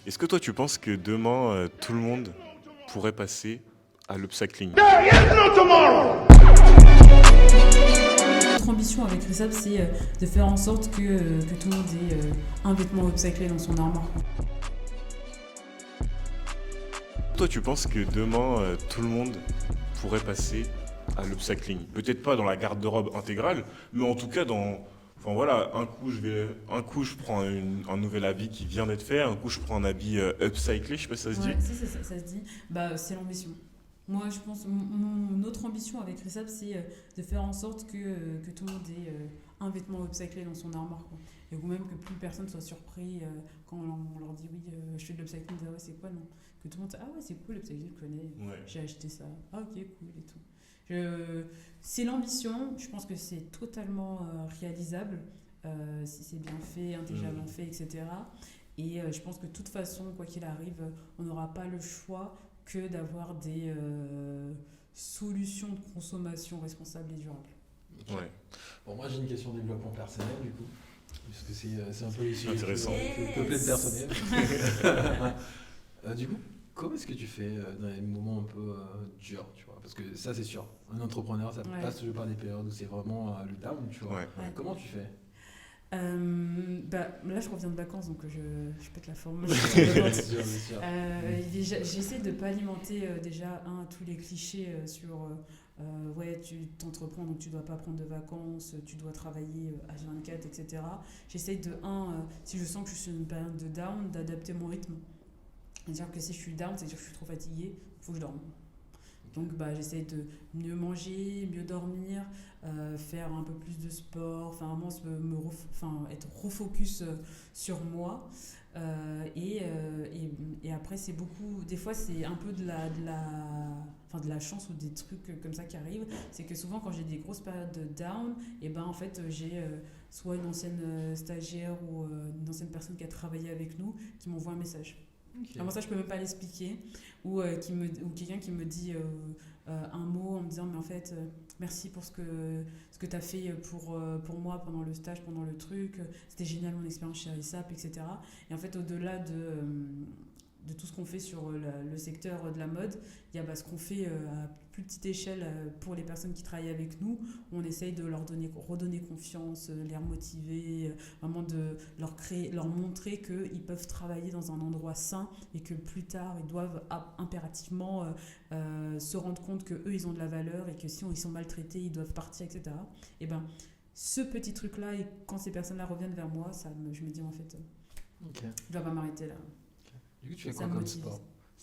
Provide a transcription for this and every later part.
Est-ce que toi, tu penses que demain, tout le monde pourrait passer à l'upcycling? Notre ambition avec Resap, c'est de faire en sorte que tout le monde ait un vêtement upcyclé dans son armoire. Toi, tu penses que demain, tout le monde pourrait passer à l'upcycling? Peut-être pas dans la garde-robe intégrale, mais en tout cas dans... Enfin voilà, un coup je prends un nouvel habit qui vient d'être fait, un coup je prends un habit upcyclé, je sais pas si ça se dit. Ouais, si, ça se dit. Bah, c'est l'ambition. Moi, je pense, notre ambition avec Resap, c'est de faire en sorte que tout le monde ait un vêtement upcyclé dans son armoire, quoi. Et ou même que plus personne soit surpris quand on leur dit oui, je fais de l'upcycling, ah ouais, c'est quoi, non? Que tout le monde dise, ah ouais, c'est cool, l'upcycling, je connais, Ouais. j'ai acheté ça, ah ok, cool et tout. C'est l'ambition, je pense que c'est totalement réalisable si c'est bien fait, intelligemment fait, etc. Et je pense que de toute façon, quoi qu'il arrive, on n'aura pas le choix que d'avoir des solutions de consommation responsables et durables. Ouais. Bon, moi j'ai une question de développement personnel du coup, parce que c'est un peu les sujets Intéressant. que plaît de personnel. Du coup, comment est-ce que tu fais dans les moments un peu durs, tu vois? Parce que ça c'est sûr, un entrepreneur ça Ouais. passe toujours par des périodes où c'est vraiment le down, tu vois. Ouais. Ouais. Comment tu fais? Bah, là, je reviens de vacances, donc je pète la forme. C'est sûr, c'est sûr. J'essaie de ne pas alimenter déjà tous les clichés sur ouais, tu t'entreprends donc tu dois pas prendre de vacances, tu dois travailler H24, etc. J'essaie de, si je sens que je suis sur une période de down, d'adapter mon rythme. C'est-à-dire que si je suis down, c'est-à-dire que je suis trop fatiguée, il faut que je dorme. Donc bah, j'essaie de mieux manger, mieux dormir, faire un peu plus de sport, enfin vraiment être refocus sur moi. Et après c'est beaucoup, des fois c'est un peu de la chance ou des trucs comme ça qui arrivent. C'est que souvent quand j'ai des grosses périodes de down, et ben en fait j'ai soit une ancienne stagiaire ou une ancienne personne qui a travaillé avec nous qui m'envoie un message. Ok. Avant ça, je peux même pas l'expliquer. Ou quelqu'un qui me dit un mot en me disant mais en fait merci pour ce que tu as fait pour moi pendant le stage, pendant le truc, c'était génial mon expérience chez ISAP, etc. Et en fait au-delà de tout ce qu'on fait sur le secteur de la mode, il y a ce qu'on fait à plus petite échelle pour les personnes qui travaillent avec nous. On essaye de redonner confiance, les remotiver, vraiment de leur montrer qu'ils peuvent travailler dans un endroit sain et que plus tard, ils doivent impérativement se rendre compte qu'eux, ils ont de la valeur et que si ils sont maltraités, ils doivent partir, etc. Et ben, ce petit truc-là, et quand ces personnes-là reviennent vers moi, je me dis en fait, Ok. je dois pas m'arrêter là. Du coup, tu fais Ça quoi me comme motive. sport?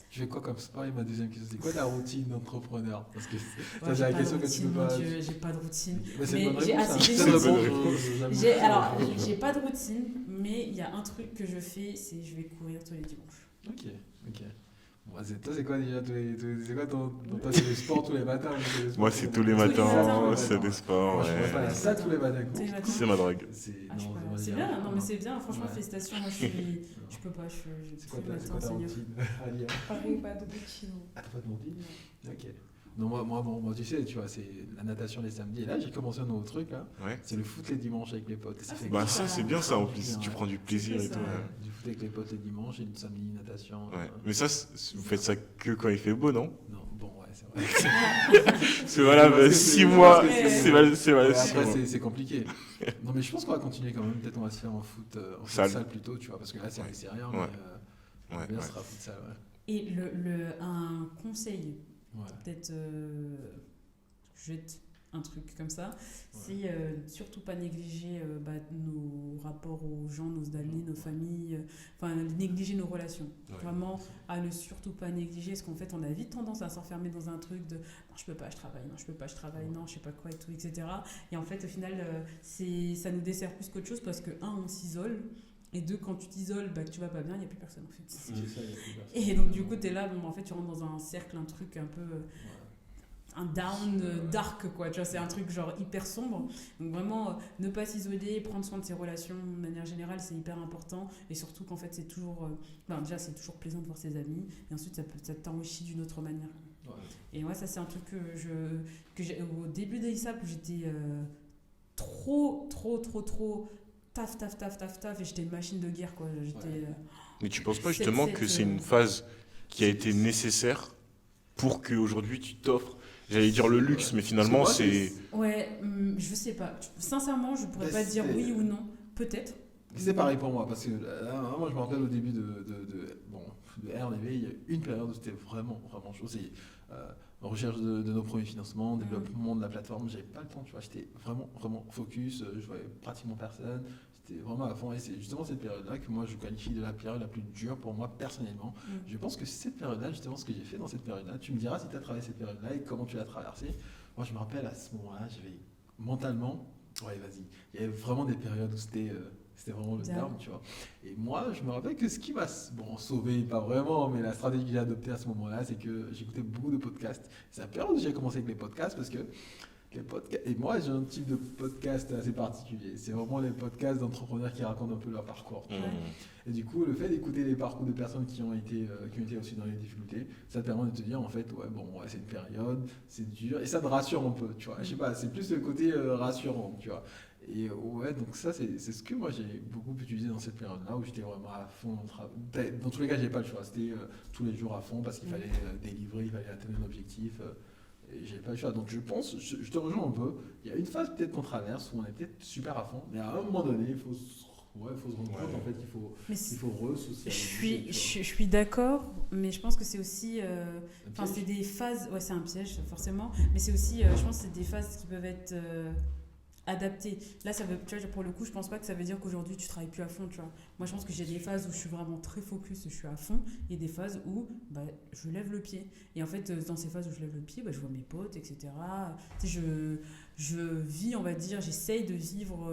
Tu fais quoi comme sport? Et ma deuxième question, c'est quoi ta routine d'entrepreneur? Parce que Ouais, ça, c'est la question que tu peux pas. J'ai pas de routine. Mais c'est Mais une bonne j'ai réponse, assez hein. de C'est une bonne choses. réponse, j'aime J'ai, beaucoup alors, cette réponse, tu vois. j'ai pas de routine, mais il y a un truc que je fais, c'est je vais courir tous les dimanches. Ok, ok. Bon, toi, c'est quoi déjà c'est quoi toi, c'est le sport tous les matins? Moi, c'est tous les matins, matins, ouais. c'est des sports, Moi, je pourrais ouais. pas aller à ça tous les matins. Tous les matins. C'est ma drogue. C'est Ah, je sais non, pas. moi, C'est j'y bien, arrive non pas. mais c'est bien, franchement Ouais. félicitations, moi je peux pas, C'est quoi tous les ta matins, Seigneur. routine, Alia? Pareil, pas de routine. Ah, t'as pas de routine? Ok. Non, moi, tu sais, tu vois, c'est la natation les samedis. Et là, j'ai commencé un nouveau truc, là. Ouais. C'est le foot les dimanches avec les potes. Et ça Ah, fait c'est Bah cool, ça, ça. c'est bien ça en Ouais. plus, tu prends du plaisir C'est et tout. ça. Ouais. Du foot avec les potes les dimanches et le samedi natation. Ouais. Mais ça, vous faites ça que quand il fait beau, non? Non, bon, ouais, c'est vrai. C'est voilà, Parce que 6 c'est- mois, parce que c'est Ouais, mal, 6 après, mois. c'est compliqué. Non, mais je pense qu'on va continuer quand même. Peut-être on va se faire en foot, Salle. salle plutôt, tu vois, parce que là, c'est rien. Ouais. Mais Ouais, bien, ouais. ce sera foot salle, ouais. Et un conseil, Ouais. peut-être jette un truc comme ça, c'est surtout pas négliger nos rapports aux gens, nos amis, nos familles, enfin négliger nos relations. Ouais. Vraiment à ne surtout pas négliger, parce qu'en fait on a vite tendance à s'enfermer dans un truc de non je peux pas, je travaille, non je peux pas, je travaille, non je sais pas quoi et tout, etc. Et en fait au final ça nous dessert plus qu'autre chose parce que on s'isole. Et deux, quand tu t'isoles, que tu vas pas bien, il n'y a plus personne en fait. C'est ça, il y a plus personne. Et donc du coup, tu es là, en fait, tu rentres dans un cercle, un truc un peu... un down dark, quoi. Tu vois, c'est un truc genre hyper sombre. Donc vraiment, ne pas s'isoler, prendre soin de ses relations de manière générale, c'est hyper important. Et surtout qu'en fait, c'est toujours... déjà, c'est toujours plaisant de voir ses amis. Et ensuite, ça t'enrichit d'une autre manière. Ouais. Et moi, ça, c'est un truc que j'ai, au début d'AISAP, où j'étais trop taf, et j'étais une machine de guerre, quoi. J'étais... Mais tu penses pas Cette- justement que cette, c'est une phase qui a été nécessaire pour qu'aujourd'hui tu t'offres, j'allais dire le luxe, mais Parce que finalement moi, c'est... Ouais, je sais pas. Sincèrement, je pourrais Mais pas dire c'est- oui ou non. Peut-être. C'est pareil pour moi, parce que moi je me rappelle au début de RDV, il y a une période où c'était vraiment chaud. C'est recherche de nos premiers financements, développement de la plateforme. J'avais pas le temps, tu vois, j'étais vraiment focus, je voyais pratiquement personne, j'étais vraiment à fond. Et c'est justement cette période-là que moi je qualifie de la période la plus dure pour moi personnellement. Je pense que cette période-là, justement, ce que j'ai fait dans cette période-là, tu me diras si tu as travaillé cette période-là et comment tu l'as traversée. Moi je me rappelle à ce moment-là, j'avais mentalement, ouais, vas-y, il y avait vraiment des périodes où c'était vraiment le Bien. terme, tu vois. Et moi, je me rappelle que ce qui m'a sauvé, pas vraiment, mais la stratégie que j'ai adoptée à ce moment-là, c'est que j'écoutais beaucoup de podcasts. C'est la période où j'ai commencé avec les podcasts parce que les podcasts. Et moi, j'ai un type de podcast assez particulier. C'est vraiment les podcasts d'entrepreneurs qui racontent un peu leur parcours. Tu vois. Et du coup, le fait d'écouter les parcours de personnes qui ont été aussi dans les difficultés, ça te permet de te dire, en fait, ouais, c'est une période, c'est dur, et ça te rassure un peu, tu vois. Je sais pas, c'est plus le côté rassurant, tu vois. Et ouais, donc ça, c'est ce que moi j'ai beaucoup utilisé dans cette période-là où j'étais vraiment à fond dans le travail. Dans tous les cas, j'avais pas le choix. C'était tous les jours à fond parce qu'il fallait délivrer, il fallait atteindre un objectif. Et j'avais pas le choix. Donc je pense, je te rejoins un peu. Il y a une phase peut-être qu'on traverse où on est peut-être super à fond, mais à un moment donné, il faut se rendre compte en fait qu'il faut re-socialiser. Je suis d'accord, mais je pense que c'est aussi. Enfin, c'est des phases. Ouais, c'est un piège, forcément. Mais c'est aussi. Je pense que c'est des phases qui peuvent être. Adapté. Là, ça veut, tu vois, pour le coup, je pense pas que ça veut dire qu'aujourd'hui tu travailles plus à fond, tu vois. Moi, je pense que j'ai des phases où je suis vraiment très focus, je suis à fond, et des phases où je lève le pied. Et en fait, dans ces phases où je lève le pied, je vois mes potes, etc. Tu sais, je vis, on va dire, j'essaye de vivre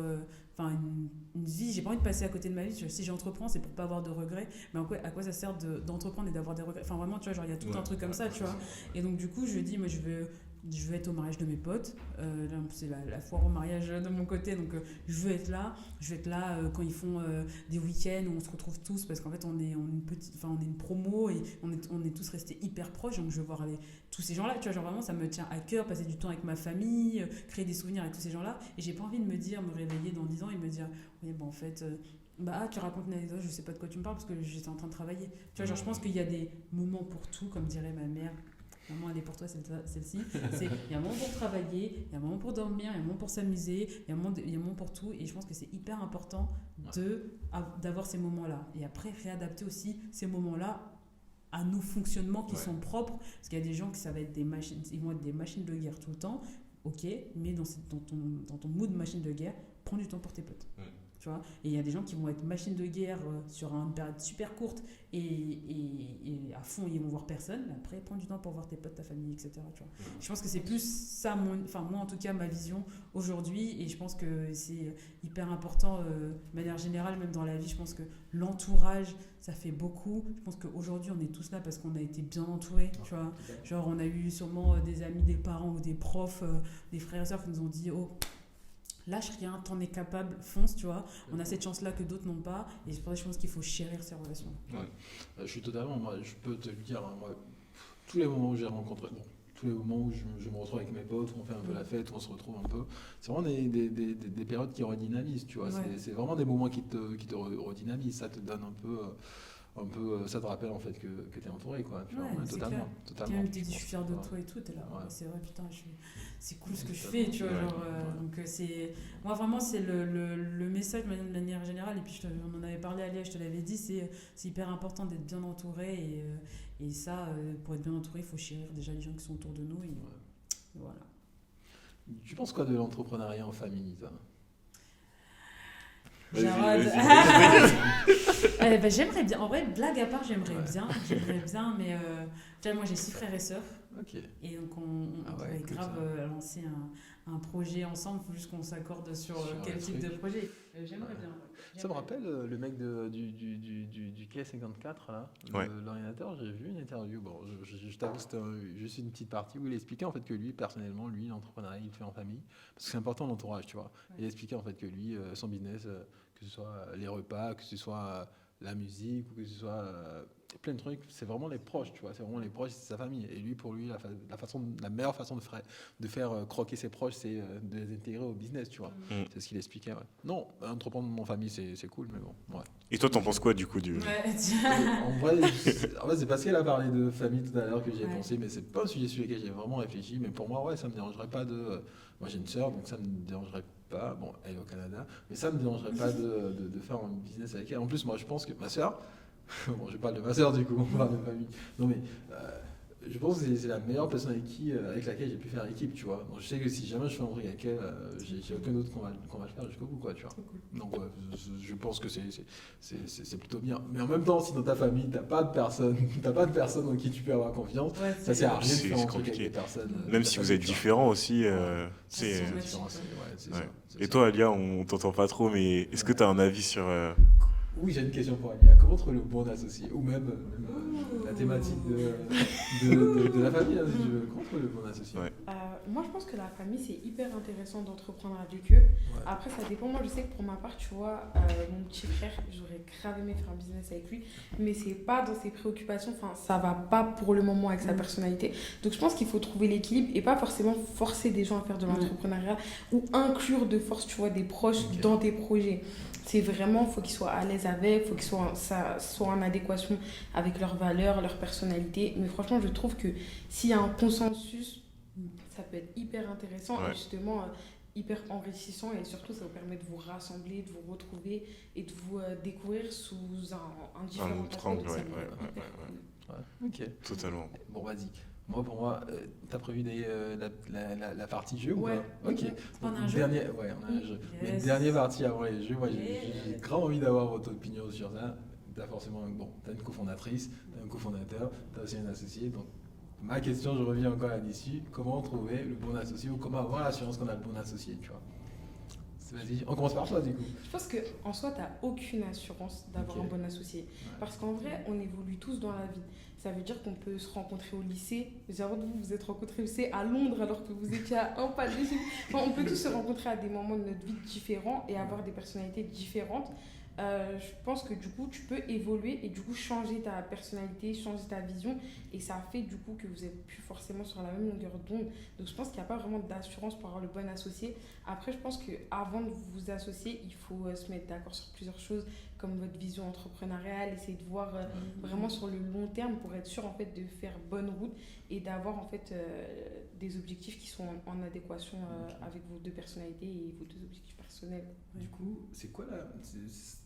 une vie, j'ai pas envie de passer à côté de ma vie. Si j'entreprends, c'est pour pas avoir de regrets. Mais à quoi ça sert d'entreprendre et d'avoir des regrets? Enfin, vraiment, tu vois, genre, il y a tout un truc comme ça, tu vois. Et donc, du coup, je dis, moi, je veux être au mariage de mes potes. Là, c'est la foire au mariage de mon côté, donc je veux être là. Je veux être là quand ils font des week-ends où on se retrouve tous, parce qu'en fait on est une promo et on est tous restés hyper proches, donc je veux voir tous ces gens-là. Tu vois, genre vraiment ça me tient à cœur, passer du temps avec ma famille, créer des souvenirs avec tous ces gens-là. Et j'ai pas envie de me réveiller dans 10 ans et me dire oui, bon en fait. Tu racontes une anecdote, je sais pas de quoi tu me parles parce que j'étais en train de travailler. Tu vois, genre je pense qu'il y a des moments pour tout, comme dirait ma mère. Maman, elle est pour toi, celle-ci. Il y a un moment pour travailler, il y a un moment pour dormir, il y a un moment pour s'amuser, il y a un moment pour tout. Et je pense que c'est hyper important d'avoir ces moments-là. Et après, réadapter aussi ces moments-là à nos fonctionnements qui sont propres. Parce qu'il y a des gens qui ça va être des machines, ils vont être des machines de guerre tout le temps. Ok, mais dans ton mood machine de guerre, prends du temps pour tes potes. Tu vois, et il y a des gens qui vont être machines de guerre sur une période super courte et à fond ils vont voir personne, mais après prends du temps pour voir tes potes, ta famille, etc. Tu vois. Je pense que c'est plus ça, moi en tout cas ma vision aujourd'hui, et je pense que c'est hyper important de manière générale, même dans la vie. Je pense que l'entourage ça fait beaucoup. Je pense qu'aujourd'hui on est tous là parce qu'on a été bien entourés, tu vois. Genre on a eu sûrement des amis, des parents ou des profs, des frères et sœurs qui nous ont dit lâche rien, t'en es capable, fonce, tu vois. On a cette chance-là que d'autres n'ont pas, et c'est pour ça que je pense qu'il faut chérir ces relations. Ouais. Je suis totalement, moi, je peux te le dire, hein, moi, tous les moments où j'ai rencontré, tous les moments où je me retrouve avec mes potes, où on fait un peu la fête, où on se retrouve un peu, c'est vraiment des périodes qui redynamisent, tu vois. Ouais. C'est vraiment des moments qui te redynamisent, ça te donne un peu, ça te rappelle en fait que tu es entouré, quoi. Tu vois, totalement. Quelqu'un te dit je suis fier de toi et tout, t'es là, c'est vrai, putain, c'est cool ce que je fais, tu vois. Donc moi vraiment c'est le message de manière générale, et puis on en avait parlé à Léa, je te l'avais dit, c'est hyper important d'être bien entouré, et ça, pour être bien entouré, il faut chérir déjà les gens qui sont autour de nous, et voilà. Tu penses quoi de l'entrepreneuriat en famille, toi? J'aimerais bien, en vrai, blague à part, j'aimerais bien, mais moi j'ai 6 frères et sœurs. Okay. Et donc on pourrait grave lancer un projet ensemble, il faut juste qu'on s'accorde sur quel type de projet. J'aimerais bien. Ça me rappelle le mec du K54, là, l'ordinateur. J'ai vu une interview, bon, je t'avoue que c'était juste une petite partie où il expliquait en fait que lui, personnellement, l'entrepreneuriat, il le fait en famille, parce que c'est important l'entourage, tu vois. Il expliquait en fait que lui, son business, que ce soit les repas, que ce soit la musique, ou que ce soit y a plein de trucs, c'est vraiment les proches, tu vois, c'est vraiment les proches, c'est sa famille. Et lui, pour lui, la meilleure façon de faire croquer ses proches, c'est de les intégrer au business, tu vois. C'est ce qu'il expliquait, ouais. Non, entreprendre en famille, c'est cool, mais bon, ouais. Et toi, t'en penses quoi du coup Ouais, En vrai, c'est parce qu'elle a parlé de famille tout à l'heure que j'y ai pensé, mais c'est pas un sujet sur lequel j'ai vraiment réfléchi. Mais pour moi, ouais, ça me dérangerait pas de. Moi, j'ai une sœur, donc ça me dérangerait pas. Bon, elle est au Canada, mais ça me dérangerait pas de faire un business avec elle. En plus, moi, je pense que ma sœur. Bon, je parle de ma sœur du coup, on parle de famille. Non, mais je pense que c'est la meilleure personne avec laquelle j'ai pu faire équipe, tu vois. Donc, je sais que si jamais je fais un truc avec elle, j'ai aucun doute qu'on va le faire jusqu'au bout, quoi, tu vois. Donc, ouais, je pense que c'est plutôt bien. Mais en même temps, si dans ta famille, t'as pas de personne en qui tu peux avoir confiance, ça sert à rien de faire un truc avec des personnes. Même si vous êtes différents aussi, c'est ouais. Et toi, Alia, on t'entend pas trop, mais est-ce que tu as un avis sur. Oui, j'ai une question pour Alia. Comment trouver le bon associé? Ou même la thématique de la famille, hein, si tu veux. Comment trouver le bon associé? Ouais. Moi, je pense que la famille, c'est hyper intéressant d'entreprendre avec eux. Ouais. Après, ça dépend. Moi, je sais que pour ma part, tu vois, mon petit frère, j'aurais grave aimé faire un business avec lui, mais c'est pas dans ses préoccupations. Enfin, ça va pas pour le moment avec sa personnalité. Donc, je pense qu'il faut trouver l'équilibre et pas forcément forcer des gens à faire de l'entrepreneuriat ou inclure de force, tu vois, des proches dans tes projets. C'est vraiment, il faut qu'ils soient à l'aise avec, il faut qu'ils soient en adéquation avec leurs valeurs, leur personnalité. Mais franchement, je trouve que s'il y a un consensus, ça peut être hyper intéressant et justement hyper enrichissant. Et surtout, ça vous permet de vous rassembler, de vous retrouver et de vous découvrir sous un différent angle. Ok. Totalement. Bon, vas-y. Pour moi, t'as prévu la partie jeu ou pas? Ok. On a un jeu. On a un jeu. Mais dernière partie avant les jeux, moi j'ai grave envie d'avoir votre opinion sur ça. T'as forcément, t'as une cofondatrice, t'as un cofondateur, t'as aussi un associé. Donc ma question, je reviens encore là-dessus. Comment trouver le bon associé ou comment avoir l'assurance qu'on a le bon associé, tu vois? Vas-y, on commence par toi du coup. Je pense qu'en soi, tu n'as aucune assurance d'avoir un bon associé. Parce qu'en vrai, on évolue tous dans la vie. Ça veut dire qu'on peut se rencontrer au lycée. Vous vous êtes rencontrés au lycée à Londres alors que vous étiez à un pas de lycée. Enfin, on peut tous se rencontrer à des moments de notre vie différents et avoir des personnalités différentes. Je pense que du coup, tu peux évoluer et du coup changer ta personnalité, changer ta vision. Et ça fait du coup que vous n'êtes plus forcément sur la même longueur d'onde. Donc je pense qu'il n'y a pas vraiment d'assurance pour avoir le bon associé. Après, je pense qu'avant de vous associer, il faut se mettre d'accord sur plusieurs choses comme votre vision entrepreneuriale, essayer de voir vraiment sur le long terme pour être sûr en fait de faire bonne route et d'avoir en fait des objectifs qui sont en adéquation avec vos deux personnalités et vos deux objectifs personnels. Du coup,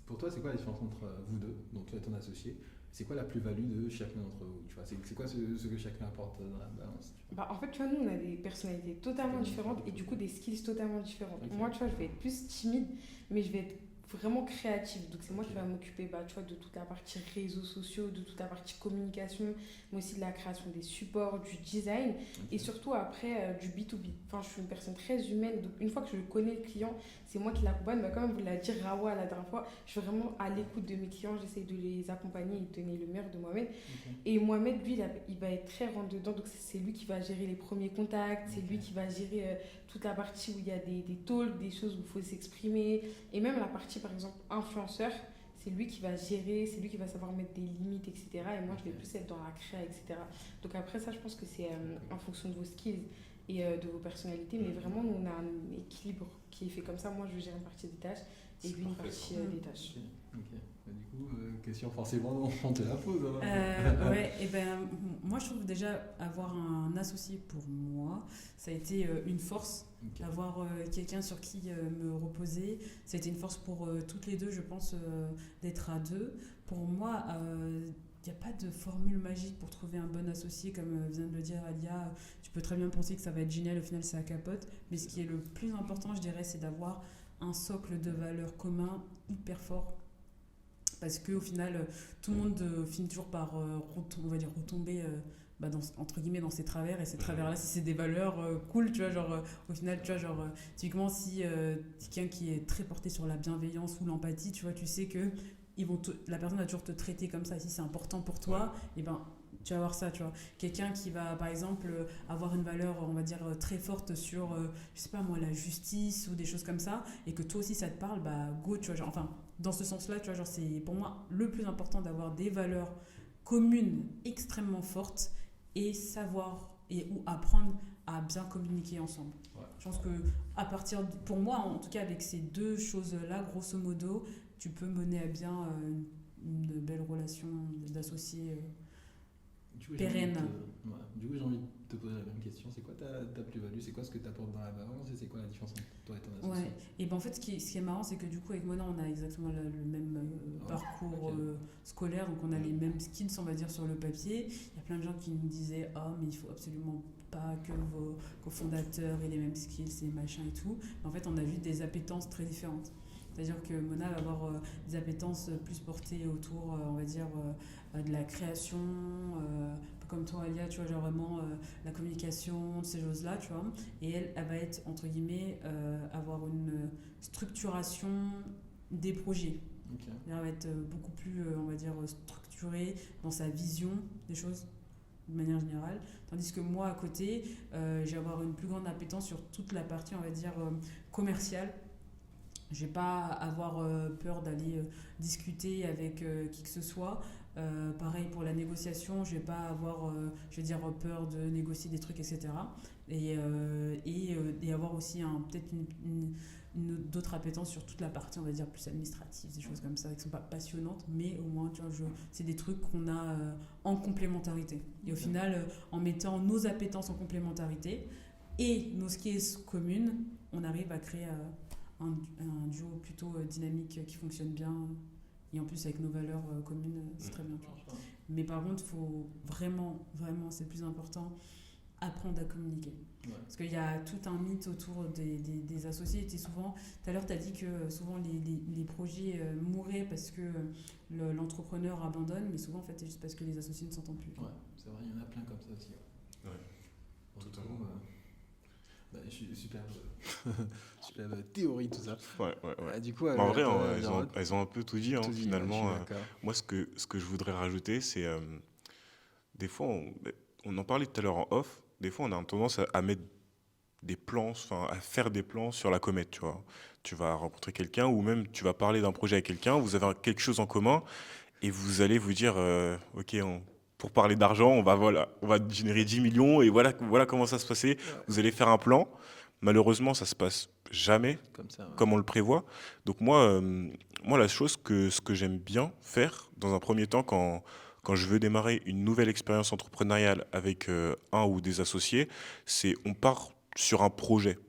pour toi, c'est quoi la différence entre vous deux, donc toi et ton associé? C'est quoi la plus-value de chacun d'entre vous, tu vois? C'est quoi ce que chacun apporte dans la balance? En fait, tu vois, nous, on a des personnalités totalement différentes et du coup des skills totalement différents. Okay. Moi, tu vois, je vais être plus timide, mais je vais être vraiment créative. Donc, c'est moi qui vais m'occuper tu vois, de toute la partie réseaux sociaux, de toute la partie communication, mais aussi de la création des supports, du design et surtout après du B2B. Enfin, je suis une personne très humaine. Donc, une fois que je connais le client, c'est moi qui l'accompagne. Comme vous l'a dit Rawa la dernière fois, je suis vraiment à l'écoute de mes clients. J'essaie de les accompagner et de donner le meilleur de Mohamed. Et Mohamed, lui, il va être très rentre-dedans. Donc, c'est lui qui va gérer les premiers contacts. C'est lui qui va gérer toute la partie où il y a des talks, des choses où il faut s'exprimer. Et même la partie, par exemple, influenceur, c'est lui qui va gérer, c'est lui qui va savoir mettre des limites, etc. Et moi, je vais plus être dans la créa, etc. Donc après ça, je pense que c'est en fonction de vos skills et de vos personnalités. Mais vraiment, nous, on a un équilibre qui est fait comme ça. Moi, je gère une partie des tâches et lui une partie des tâches. Ok. Du coup, question forcément, on te la pose. Moi, je trouve déjà avoir un associé pour moi, ça a été une force. Avoir quelqu'un sur qui me reposer, ça a été une force pour toutes les deux, je pense, d'être à deux. Pour moi, il n'y a pas de formule magique pour trouver un bon associé, comme vient de le dire Alia. Tu peux très bien penser que ça va être génial, au final, ça capote. Mais ce qui est le plus important, je dirais, c'est d'avoir un socle de valeurs commun hyper fort. Parce qu'au final, tout le monde finit toujours par retomber entre guillemets dans ses travers. Et ces travers-là, si c'est des valeurs cool, tu vois, au final, tu vois, typiquement, si quelqu'un qui est très porté sur la bienveillance ou l'empathie, tu vois, tu sais que la personne va toujours te traiter comme ça. Si c'est important pour toi, et tu vas avoir ça, tu vois. Quelqu'un qui va, par exemple, avoir une valeur, on va dire, très forte sur, je sais pas moi, la justice ou des choses comme ça, et que toi aussi ça te parle, go, tu vois, dans ce sens-là, tu vois, c'est pour moi le plus important d'avoir des valeurs commune extrêmement forte et savoir ou apprendre à bien communiquer ensemble. Ouais. Je pense que pour moi, en tout cas, avec ces deux choses-là, grosso modo, tu peux mener à bien une belle relation d'associés. Du coup, Pérenne. j'ai envie de te poser la même question. C'est quoi ta plus-value? C'est quoi ce que tu apportes dans la balance et c'est quoi la différence entre toi et ton associé? Ouais, et ben en fait, ce qui est marrant, c'est que du coup, avec Mona, on a exactement le même parcours ok. scolaire, donc on a les mêmes skills, on va dire, sur le papier. Il y a plein de gens qui nous disaient ah, mais il faut absolument pas que vos cofondateurs aient les mêmes skills et machin et tout. Mais en fait, on a vu des appétences très différentes. C'est-à-dire que Mona va avoir des appétences plus portées autour, on va dire, de la création, comme toi, Alia, tu vois, genre vraiment la communication, ces choses-là, tu vois. Et elle va être, entre guillemets, avoir une structuration des projets. Ok. Elle va être beaucoup plus, on va dire, structurée dans sa vision des choses, de manière générale. Tandis que moi, à côté, je vais avoir une plus grande appétence sur toute la partie, on va dire, commerciale. Je ne vais pas avoir peur d'aller discuter avec qui que ce soit. Pareil pour la négociation, je ne vais pas avoir peur de négocier des trucs, etc. Et avoir aussi peut-être d'autres appétences sur toute la partie, on va dire, plus administrative, des choses comme ça, qui ne sont pas passionnantes, mais au moins, tu vois, c'est des trucs qu'on a en complémentarité. Et au final, en mettant nos appétences en complémentarité et nos skills communes, on arrive à créer un duo plutôt dynamique qui fonctionne bien. Et en plus, avec nos valeurs communes, c'est très bien. Mais par contre, il faut vraiment, c'est le plus important, apprendre à communiquer. Ouais. Parce qu'il y a tout un mythe autour des associés. Tout à l'heure, tu as dit que souvent les projets mouraient parce que l'entrepreneur abandonne, mais souvent, en fait, c'est juste parce que les associés ne s'entendent plus. Ouais, c'est vrai, il y en a plein comme ça aussi. Ouais, Bon, totalement. Super théorie, tout ça. Ouais. Du coup, En vrai, elles ont un peu tout dit, tout dit, finalement. je suis d'accord. Moi, ce que je voudrais rajouter, c'est des fois, on en parlait tout à l'heure en off, des fois, on a tendance à mettre des plans, enfin, à faire des plans sur la comète, tu vois. Tu vas rencontrer quelqu'un ou même tu vas parler d'un projet avec quelqu'un, vous avez quelque chose en commun et vous allez vous dire, OK, pour parler d'argent, on va générer 10 millions et voilà comment ça se passait. Vous allez faire un plan. Malheureusement, ça se passe jamais Comme ça. Ouais. comme on le prévoit. Donc moi, la chose ce que j'aime bien faire dans un premier temps quand je veux démarrer une nouvelle expérience entrepreneuriale avec un ou des associés, c'est on part sur un projet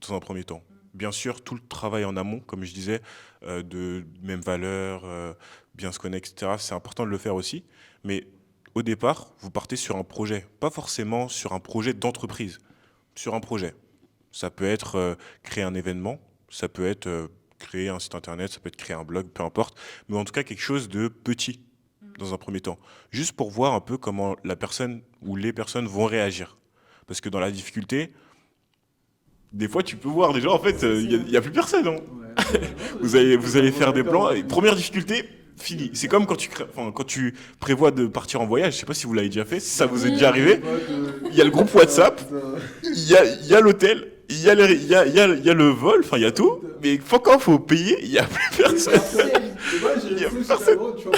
dans un premier temps. Bien sûr, tout le travail en amont, comme je disais, de même valeur, bien se connaître, etc. C'est important de le faire aussi. Mais au départ, vous partez sur un projet, pas forcément sur un projet d'entreprise, sur un projet. Ça peut être créer un événement, ça peut être créer un site internet, ça peut être créer un blog, peu importe, mais en tout cas quelque chose de petit dans un premier temps, juste pour voir un peu comment la personne ou les personnes vont réagir. Parce que dans la difficulté, des fois tu peux voir déjà en fait, il y a plus personne. Hein. Ouais. Vous allez faire des plans, et première difficulté, fini. C'est comme quand quand tu prévois de partir en voyage, je sais pas si vous l'avez déjà fait, si ça vous est déjà arrivé, il y a le groupe WhatsApp, il y a l'hôtel, il y a le vol, enfin il y a tout, mais quand il faut payer, il n'y a plus personne. Moi, Il y a j'ai plus super personne. drôle, tu vois,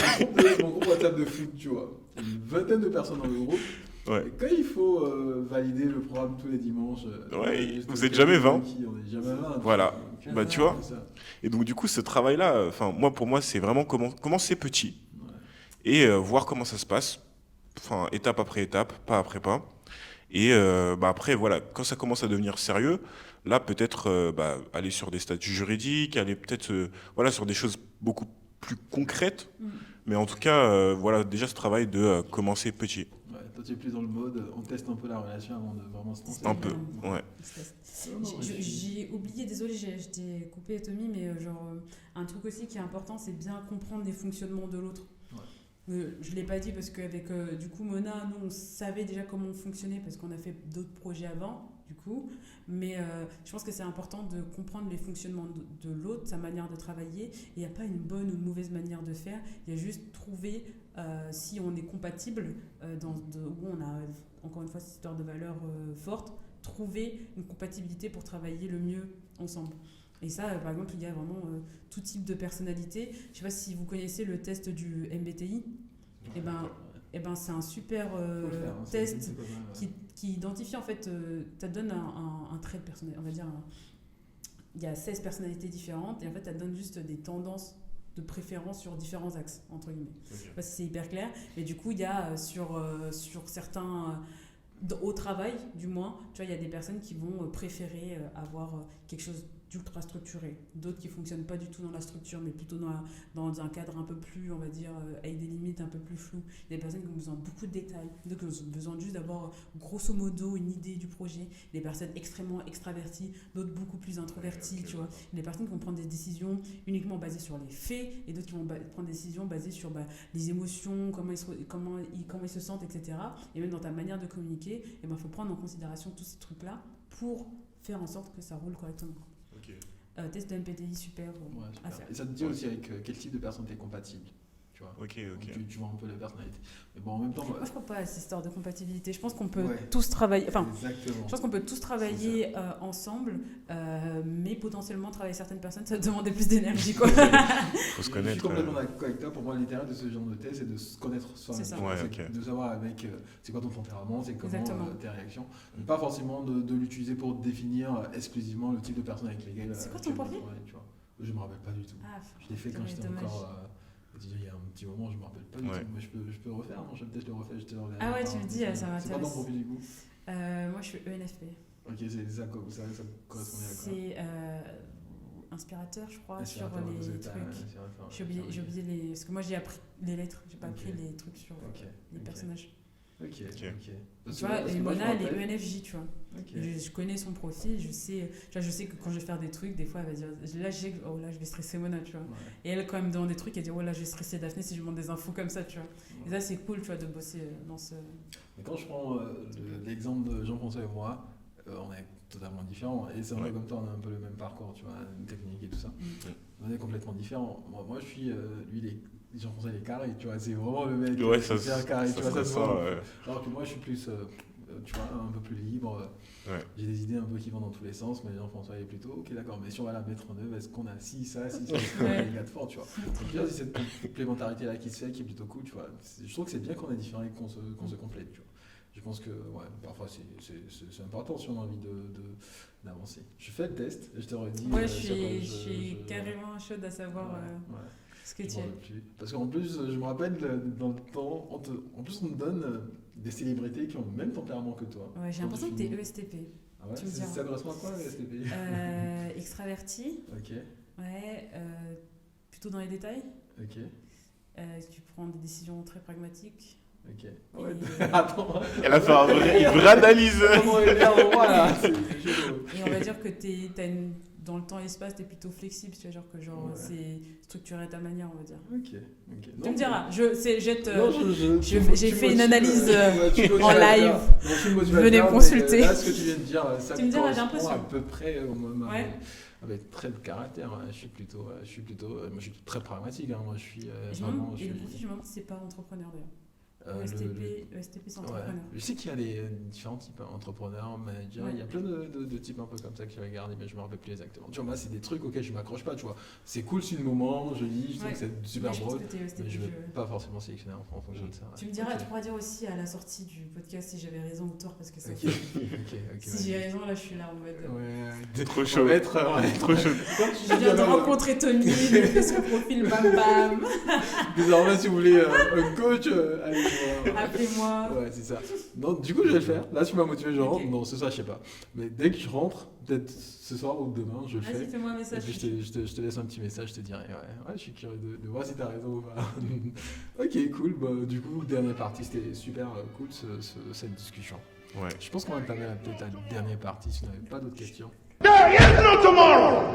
mon groupe WhatsApp de foot, tu vois. Il y a une vingtaine de personnes dans le groupe. Ouais. Et quand il faut valider le programme tous les dimanches, vous êtes jamais 20. On est jamais 20. Voilà. Donc, Bah, tu vois. c'est ça. Et donc du coup ce travail-là, pour moi c'est vraiment commencer petit Ouais. et voir comment ça se passe, enfin étape après étape, pas après pas. Et après voilà, quand ça commence à devenir sérieux, là peut-être aller sur des statuts juridiques, aller peut-être sur des choses beaucoup plus concrètes. Mais en tout cas déjà ce travail de commencer petit, Ouais, toi, tu es plus dans le mode, on teste un peu la relation avant de vraiment se lancer. un peu, ouais. Non, non, J'ai oublié, désolé, je t'ai coupé Tommy, mais un truc aussi qui est important, c'est bien comprendre les fonctionnements de l'autre. Je ne l'ai pas dit parce qu'avec du coup Mona, nous on savait déjà comment on fonctionnait parce qu'on a fait d'autres projets avant, du coup. Mais je pense que c'est important de comprendre les fonctionnements de l'autre, sa manière de travailler. Il n'y a pas une bonne ou une mauvaise manière de faire. Il y a juste trouver si on est compatible, où on a encore une fois cette histoire de valeur forte, trouver une compatibilité pour travailler le mieux ensemble. Et ça, par exemple, il y a vraiment tout type de personnalité. Je ne sais pas si vous connaissez le test du MBTI. Et ben, et ben c'est un super Faut le faire, hein, test c'est pas mal, ouais. qui identifie en fait, ça te donne un trait de personnalité, on va dire, il y a 16 personnalités différentes et en fait ça te donne juste des tendances de préférence sur différents axes, entre guillemets. Je sais pas si c'est hyper clair, mais du coup il y a sur certains, au travail du moins, tu vois, il y a des personnes qui vont préférer avoir quelque chose d'ultra structuré, d'autres qui fonctionnent pas du tout dans la structure mais plutôt dans un cadre un peu plus, on va dire, avec des limites un peu plus floues. Il y a des personnes qui ont besoin de beaucoup de détails, d'autres qui ont besoin juste d'avoir grosso modo une idée du projet, des personnes extrêmement extraverties, d'autres beaucoup plus introverties, tu vois. Il y a des personnes qui vont prendre des décisions uniquement basées sur les faits et d'autres qui vont prendre des décisions basées sur les émotions, comment ils se sentent, etc. Et même dans ta manière de communiquer, il faut prendre en considération tous ces trucs-là pour faire en sorte que ça roule correctement. Test de MBTI, super Ouais, super. à faire. Et ça te dit aussi avec quel type de personne t'es compatible, tu vois. Ok. Donc, tu vois un peu la personnalité. Mais bon, en même temps, Moi, je crois pas à cette histoire de compatibilité. Je pense qu'on peut Ouais. tous travailler. Enfin, exactement. je pense qu'on peut tous travailler ensemble, mais potentiellement travailler avec certaines personnes, ça va demander plus d'énergie, quoi. Faut se Je connaître. suis complètement d'accord avec toi. Pour moi, l'intérêt de ce genre de test, c'est de se connaître soi-même. C'est ça. Ouais, C'est ok. de savoir avec c'est quoi ton tempérament, c'est comment Exactement. tes réactions. Mais pas forcément de l'utiliser pour définir exclusivement le type de personne avec lesquelles C'est quoi tu ton vas profil travailler, tu vois. Je me rappelle pas du tout. Ah, Je l'ai fait quand j'étais dommage. encore. Il y a un petit moment, je me rappelle pas du Ouais. tout. Mais je peux le refaire, non? Je vais peut-être le refaire. Je te l'enverrai. Ah ouais, tu me dis, ça C'est quoi ton m'intéresse. profil du coup? Moi, je suis ENFP. Ok, ça correspondait à quoi? C'est inspirateur, je crois, sur Inspirateur, vous les êtes trucs. inspirateur, J'ai oublié les. Parce que moi, j'ai appris les lettres, j'ai pas Ok. appris les trucs sur Ok, les ok. personnages. Ok. Tu vois, et Mona, elle est ENFJ, tu vois. Ok. Je connais son profil, je sais que quand je vais faire des trucs, des fois, elle va dire, là, je sais que, oh là, je vais stresser Mona, tu vois. Ouais. Et elle, quand elle me demande des trucs, elle dit, oh là, je vais stresser Daphné si je lui demande des infos comme ça, tu vois. Et ça, c'est cool, tu vois, de bosser dans ce. Mais quand je prends l'exemple de Jean-François et moi, on est totalement différents. Et c'est vrai, Ouais. comme toi, on a un peu le même parcours, tu vois, une technique et tout ça. On est complètement différents. Moi je suis. Lui, Jean-François, il est carré, tu vois, c'est vraiment le mec. Ouais, ça c'est un carré, tu vois, ça se sent, voit. ouais. Alors que moi, je suis plus. Tu vois, un peu plus libre. Ouais. J'ai des idées un peu qui vont dans tous les sens, mais Jean-François il est plutôt ok, d'accord, mais si on va la mettre en œuvre, est-ce qu'on a ci, ça, Ouais. il y a de fort, tu vois. Donc là, c'est cette complémentarité là qui se fait, qui est plutôt cool, tu vois. Je trouve que c'est bien qu'on est différents et qu'on se complète, tu vois. Je pense que ouais, parfois c'est important si on a envie d'avancer. Je fais le test, et je te redis. Ouais, sur quoi je suis carrément chaude à savoir ouais. ce que Je tu m'en es. rappelle plus. Parce qu'en plus, je me rappelle, dans le temps, en plus on te donne des célébrités qui ont le même tempérament que toi. Ouais, j'ai Quand l'impression que tu t'es finis. ESTP. Ah ouais, tu me diras. ça correspond à quoi le STP? Extraverti, Ok, ouais, plutôt dans les détails. ok, Tu prends des décisions très pragmatiques. ok. Et- Ouais, attends, Elle a fait une vraie analyse. comment il est là, voilà, c'est chaud. Et on va dire que dans le temps et l'espace, t'es plutôt flexible, tu vois, genre que Ouais. c'est structuré à ta manière, on va dire. Ok, ok. Tu Non, me diras, j'ai fait une analyse en live. Venez me consulter. Là, ce que tu viens de dire, ça Tu me diras, j'ai correspond l'impression. à peu près Ouais. avec trait de caractère. Moi, je suis très pragmatique. Moi, je suis Et vraiment. le profil, je me demande si c'est pas entrepreneur d'ailleurs. ESTP, c'est Ouais. entrepreneur. Je sais qu'il y a des différents types, entrepreneurs, managers, Ouais. il y a plein de types un peu comme ça que j'ai regardé, mais je me rappelle plus exactement. Tu vois, moi, c'est des trucs auxquels je m'accroche pas, tu vois. C'est cool sur le moment, je lis, je trouve Ouais. que c'est super Mais je pense drôle, que t'es ESTP. mais je vais pas forcément sélectionner en fonction de ça. Tu me diras, Ok. tu pourras dire aussi à la sortie du podcast si j'avais raison ou tort, parce que ça Ok, fait- ok. Si j'ai raison, là, je suis là en mode. Ouais, Trop on chaud. va être, Trop chaud. Je viens de rencontrer Tony, il me fait son profil, bam bam. Désormais, si vous voulez un coach, allez voir. Appelez-moi. Ouais, c'est ça. Non, du coup, je vais le faire. Là, tu m'as motivé, je rentre. Ok. Non, ce soir, je sais pas. Mais dès que je rentre, peut-être ce soir ou demain, je le Vas-y, fais. fais-moi un Et message. puis je te laisse un petit message, je te dirai. Ouais, je suis curieux de voir si t'as raison ou pas. Ok, cool. Bah, du coup, dernière partie, c'était super cool cette discussion. Ouais. Je pense qu'on va entamer peut-être la dernière partie si on n'avait pas d'autres questions. There is no tomorrow.